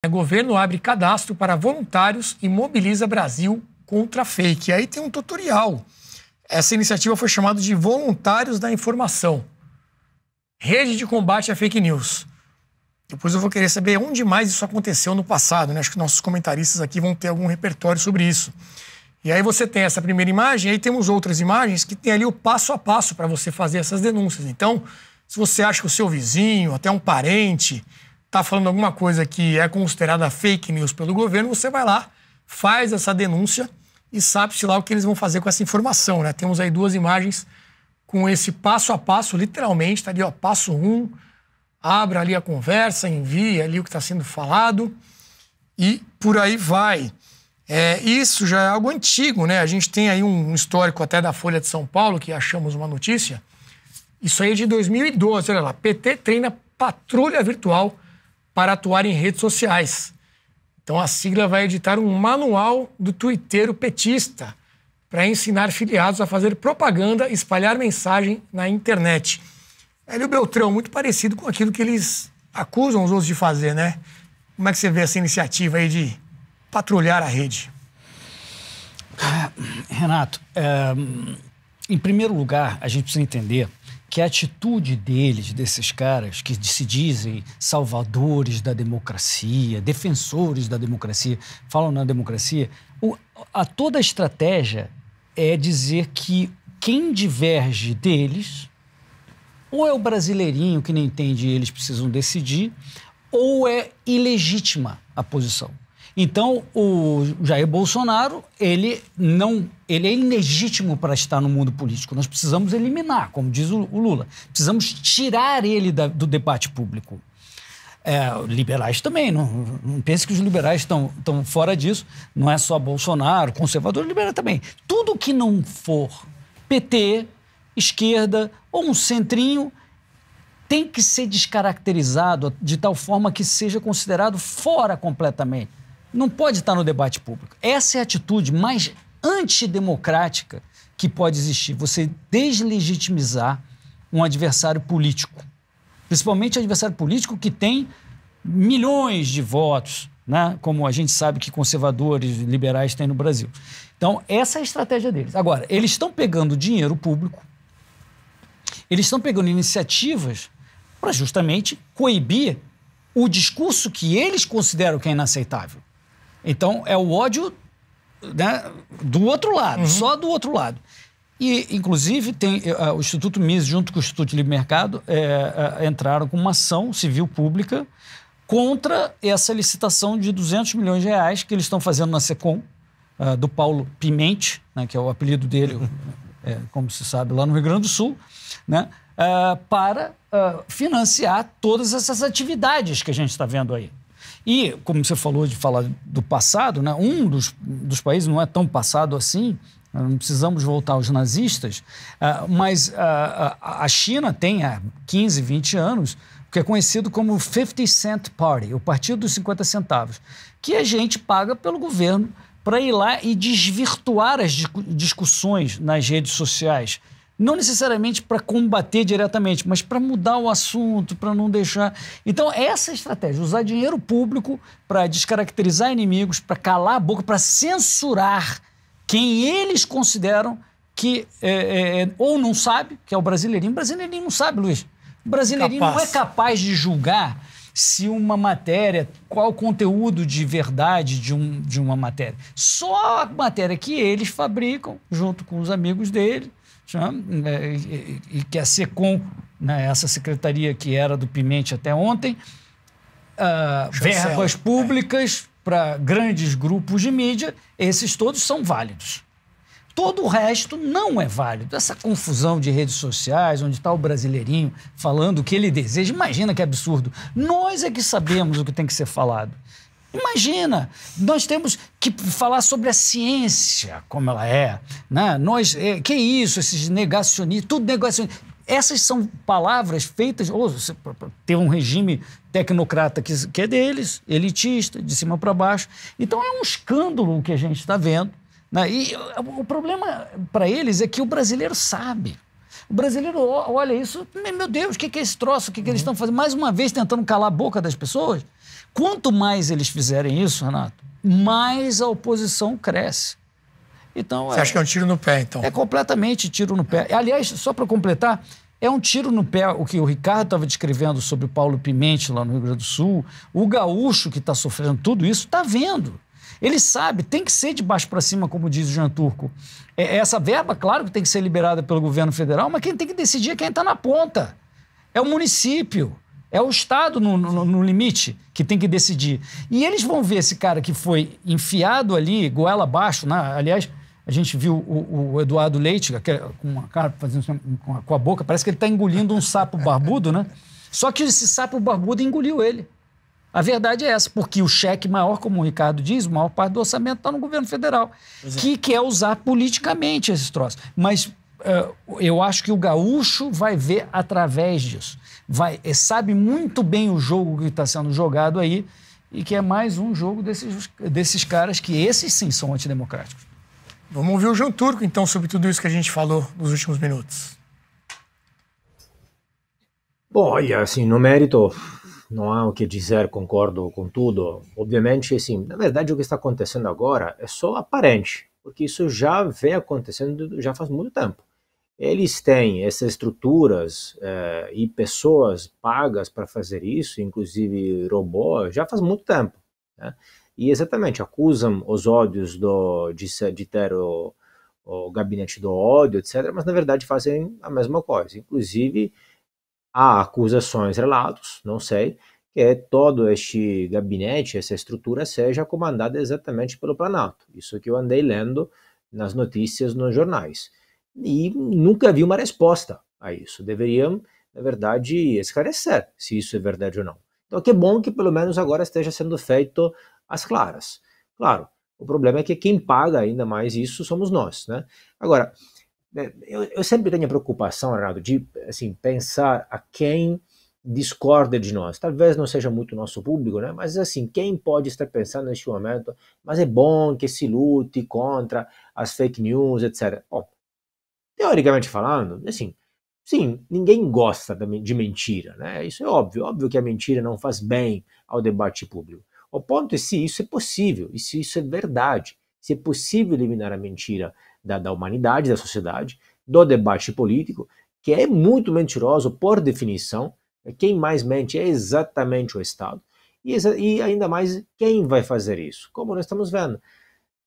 O governo abre cadastro para voluntários e mobiliza Brasil contra fake. E aí tem um tutorial. Essa iniciativa foi chamada de Voluntários da Informação. Rede de combate a fake news. Depois eu vou querer saber onde mais isso aconteceu no passado, né? Acho que nossos comentaristas aqui vão ter algum repertório sobre isso. E aí você tem essa primeira imagem, aí temos outras imagens que tem ali o passo a passo para você fazer essas denúncias. Então, se você acha que o seu vizinho, até um parente, está falando alguma coisa que é considerada fake news pelo governo, você vai lá, faz essa denúncia e sabe-se lá o que eles vão fazer com essa informação, né? Temos aí duas imagens com esse passo a passo, literalmente, tá ali, ó, passo 1, abra ali a conversa, envie ali o que está sendo falado e por aí vai. Isso já é algo antigo, né? A gente tem aí um histórico até da Folha de São Paulo, que achamos uma notícia. Isso aí é de 2012, olha lá. PT treina patrulha virtual para atuar em redes sociais. Então a sigla vai editar um manual do tuiteiro petista para ensinar filiados a fazer propaganda e espalhar mensagem na internet. Hélio Beltrão, muito parecido com aquilo que eles acusam os outros de fazer, né? Como é que você vê essa iniciativa aí de patrulhar a rede? Renato, em primeiro lugar, a gente precisa entender que a atitude desses caras que se dizem salvadores da democracia, defensores da democracia, falam na democracia, toda a estratégia é dizer que quem diverge deles ou é o brasileirinho que não entende e eles precisam decidir, ou é ilegítima a posição. Então, o Jair Bolsonaro, ele é ilegítimo para estar no mundo político. Nós precisamos eliminar, como diz o Lula. Precisamos tirar ele do debate público. Liberais também, não pense que os liberais estão fora disso. Não é só Bolsonaro, conservador, liberal também. Tudo que não for PT, esquerda ou um centrinho tem que ser descaracterizado de tal forma que seja considerado fora completamente. Não pode estar no debate público. Essa é a atitude mais antidemocrática que pode existir. Você deslegitimizar um adversário político. Principalmente adversário político que tem milhões de votos, né? Como a gente sabe que conservadores, liberais têm no Brasil. Então, essa é a estratégia deles. Agora, eles estão pegando dinheiro público, eles estão pegando iniciativas para justamente coibir o discurso que eles consideram que é inaceitável. Então, é o ódio, né, do outro lado, só do outro lado. E, inclusive, tem o Instituto Mises, junto com o Instituto de Livre Mercado, entraram com uma ação civil pública contra essa licitação de 200 milhões de reais que eles estão fazendo na SECOM, do Paulo Pimente, né, que é o apelido dele, como se sabe, lá no Rio Grande do Sul, né, para financiar todas essas atividades que a gente está vendo aí. E, como você falou de falar do passado, né, um dos países não é tão passado assim, não precisamos voltar aos nazistas, mas a China tem há 15, 20 anos o que é conhecido como 50 Cent Party, o Partido dos 50 Centavos, que a gente paga pelo governo para ir lá e desvirtuar as discussões nas redes sociais. Não necessariamente para combater diretamente, mas para mudar o assunto, para não deixar... Então, essa estratégia, usar dinheiro público para descaracterizar inimigos, para calar a boca, para censurar quem eles consideram que ou não sabe, que é o brasileirinho. O brasileirinho não sabe, Luiz. O brasileirinho não é capaz de julgar se uma matéria, qual o conteúdo de verdade de uma matéria. Só a matéria que eles fabricam, junto com os amigos dele, e que a SECOM, né, essa secretaria que era do Pimente até ontem, verbas públicas para grandes grupos de mídia, esses todos são válidos. Todo o resto não é válido. Essa confusão de redes sociais, onde está o brasileirinho falando o que ele deseja, imagina que absurdo. Nós é que sabemos o que tem que ser falado. Imagina, nós temos que falar sobre a ciência, como ela é, né? Que isso, esses negacionistas, tudo negacionista. Essas são palavras feitas, ou ter um regime tecnocrata que é deles, elitista, de cima para baixo. Então é um escândalo o que a gente está vendo, né? E o problema para eles é que o brasileiro sabe. O brasileiro olha isso, meu Deus, o que é esse troço? O que eles estão fazendo? Mais uma vez tentando calar a boca das pessoas. Quanto mais eles fizerem isso, Renato, mais a oposição cresce. Então, Você acha que é um tiro no pé, então? É completamente tiro no pé. Aliás, só para completar, é um tiro no pé o que o Ricardo estava descrevendo sobre o Paulo Pimentel lá no Rio Grande do Sul. O gaúcho que está sofrendo tudo isso está vendo. Ele sabe, tem que ser de baixo para cima, como diz o Jean Turco. Essa verba, claro que tem que ser liberada pelo governo federal, mas quem tem que decidir é quem está na ponta. É o município, é o Estado no limite que tem que decidir. E eles vão ver esse cara que foi enfiado ali, goela abaixo, né? Aliás, a gente viu o Eduardo Leite com uma cara fazendo com a boca, parece que ele está engolindo um sapo barbudo, né? Só que esse sapo barbudo engoliu ele. A verdade é essa, porque o cheque maior, como o Ricardo diz, a maior parte do orçamento está no governo federal, que quer usar politicamente esses troços. Mas eu acho que o gaúcho vai ver através disso. Sabe muito bem o jogo que está sendo jogado aí e que é mais um jogo desses caras que esses sim são antidemocráticos. Vamos ouvir o Jean Turco, então, sobre tudo isso que a gente falou nos últimos minutos. Bom, olha, assim, no mérito, não há o que dizer, concordo com tudo. Obviamente, assim, na verdade, o que está acontecendo agora é só aparente, porque isso já vem acontecendo já faz muito tempo. Eles têm essas estruturas e pessoas pagas para fazer isso, inclusive robô, já faz muito tempo, né? E exatamente acusam os ódios de ter o gabinete do ódio, etc., mas na verdade fazem a mesma coisa. Inclusive, há acusações, relatos, não sei, que todo este gabinete, essa estrutura, seja comandada exatamente pelo Planalto. Isso que eu andei lendo nas notícias nos jornais. E nunca vi uma resposta a isso. Deveriam, na verdade, esclarecer se isso é verdade ou não. Então, que bom que pelo menos agora esteja sendo feito às claras. Claro, o problema é que quem paga ainda mais isso somos nós, né? Agora, eu sempre tenho a preocupação, Renato, de assim, pensar a quem discorda de nós. Talvez não seja muito nosso público, né? Mas assim, quem pode estar pensando neste momento, mas é bom que se lute contra as fake news, etc. Bom, teoricamente falando, assim, sim, ninguém gosta de mentira, né? Isso é óbvio. Óbvio que a mentira não faz bem ao debate público. O ponto é se isso é possível, e se isso é verdade, se é possível eliminar a mentira da humanidade, da sociedade, do debate político, que é muito mentiroso por definição. Quem mais mente é exatamente o Estado. E ainda mais, quem vai fazer isso? Como nós estamos vendo,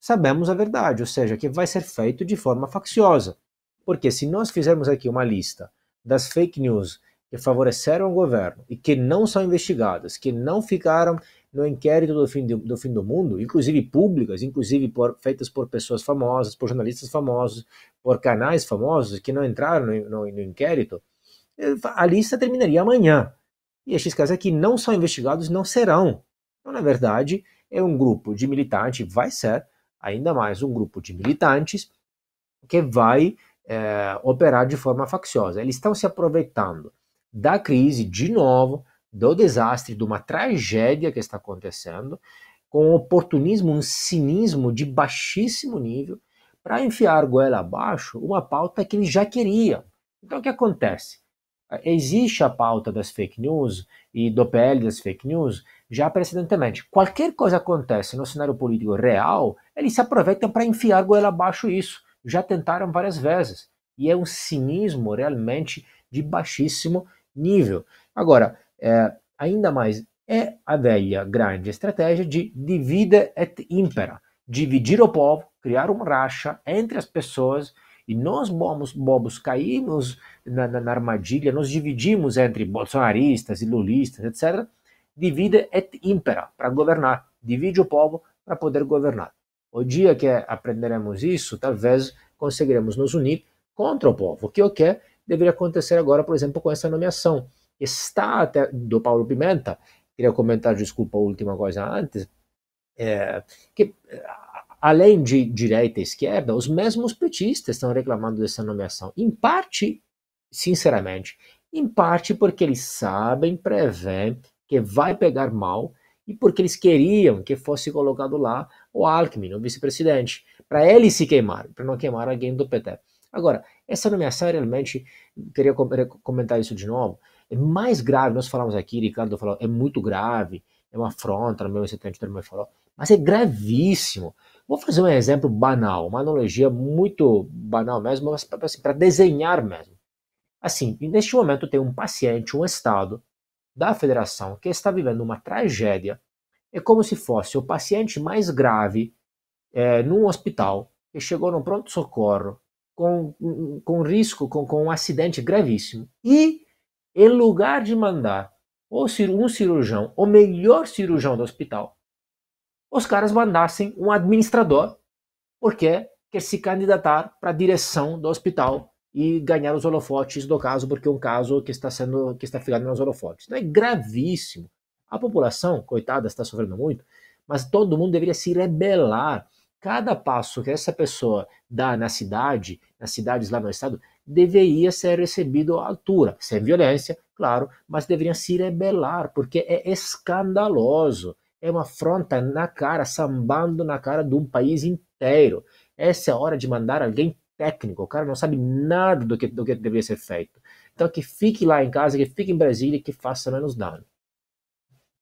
sabemos a verdade, ou seja, que vai ser feito de forma facciosa. Porque se nós fizermos aqui uma lista das fake news que favoreceram o governo e que não são investigadas, que não ficaram no inquérito do fim do mundo, inclusive públicas, inclusive feitas por pessoas famosas, por jornalistas famosos, por canais famosos que não entraram no inquérito, a lista terminaria amanhã. E estes casos aqui não são investigados, não serão. Então, na verdade, é um grupo de militantes, vai ser ainda mais um grupo de militantes que vai operar de forma facciosa. Eles estão se aproveitando da crise, de novo, do desastre, de uma tragédia que está acontecendo, com um oportunismo, um cinismo de baixíssimo nível, para enfiar goela abaixo uma pauta que eles já queriam. Então, o que acontece? Existe a pauta das fake news e do PL das fake news já precedentemente. Qualquer coisa acontece no cenário político real, eles se aproveitam para enfiar goela abaixo isso. Já tentaram várias vezes. E é um cinismo realmente de baixíssimo nível. Agora, ainda mais, é a velha grande estratégia de divide et impera. Dividir o povo, criar um racha entre as pessoas, e nós bobos caímos na armadilha, nos dividimos entre bolsonaristas e lulistas, etc. Divide et impera, para governar. Divide o povo para poder governar. O dia que aprenderemos isso, talvez conseguiremos nos unir contra o povo, que é o que deveria acontecer agora, por exemplo, com essa nomeação. Está até do Paulo Pimenta, queria comentar, desculpa, a última coisa antes, que além de direita e esquerda, os mesmos petistas estão reclamando dessa nomeação. Em parte, sinceramente, em parte porque eles sabem, prevêem que vai pegar mal e porque eles queriam que fosse colocado lá o Alckmin, o vice-presidente, para ele se queimar, para não queimar alguém do PT. Agora, essa nomeação realmente, queria comentar isso de novo, é mais grave, nós falamos aqui, Ricardo falou, é muito grave, é uma afronta, no meu sentente me falou, mas é gravíssimo. Vou fazer um exemplo banal, uma analogia muito banal mesmo, mas para desenhar mesmo. Assim, neste momento tem um paciente, um estado da federação que está vivendo uma tragédia. É como se fosse o paciente mais grave num hospital que chegou no pronto-socorro com risco, com um acidente gravíssimo. E, em lugar de mandar um cirurgião, o melhor cirurgião do hospital, os caras mandassem um administrador, porque quer se candidatar para a direção do hospital e ganhar os holofotes do caso, porque é um caso que está ficando nos holofotes. Então é gravíssimo. A população, coitada, está sofrendo muito, mas todo mundo deveria se rebelar. Cada passo que essa pessoa dá nas cidades lá no estado, deveria ser recebido à altura, sem violência, claro, mas deveriam se rebelar, porque é escandaloso. É uma afronta na cara, sambando na cara de um país inteiro. Essa é a hora de mandar alguém técnico. O cara não sabe nada do que deveria ser feito. Então que fique lá em casa, que fique em Brasília e que faça menos dano.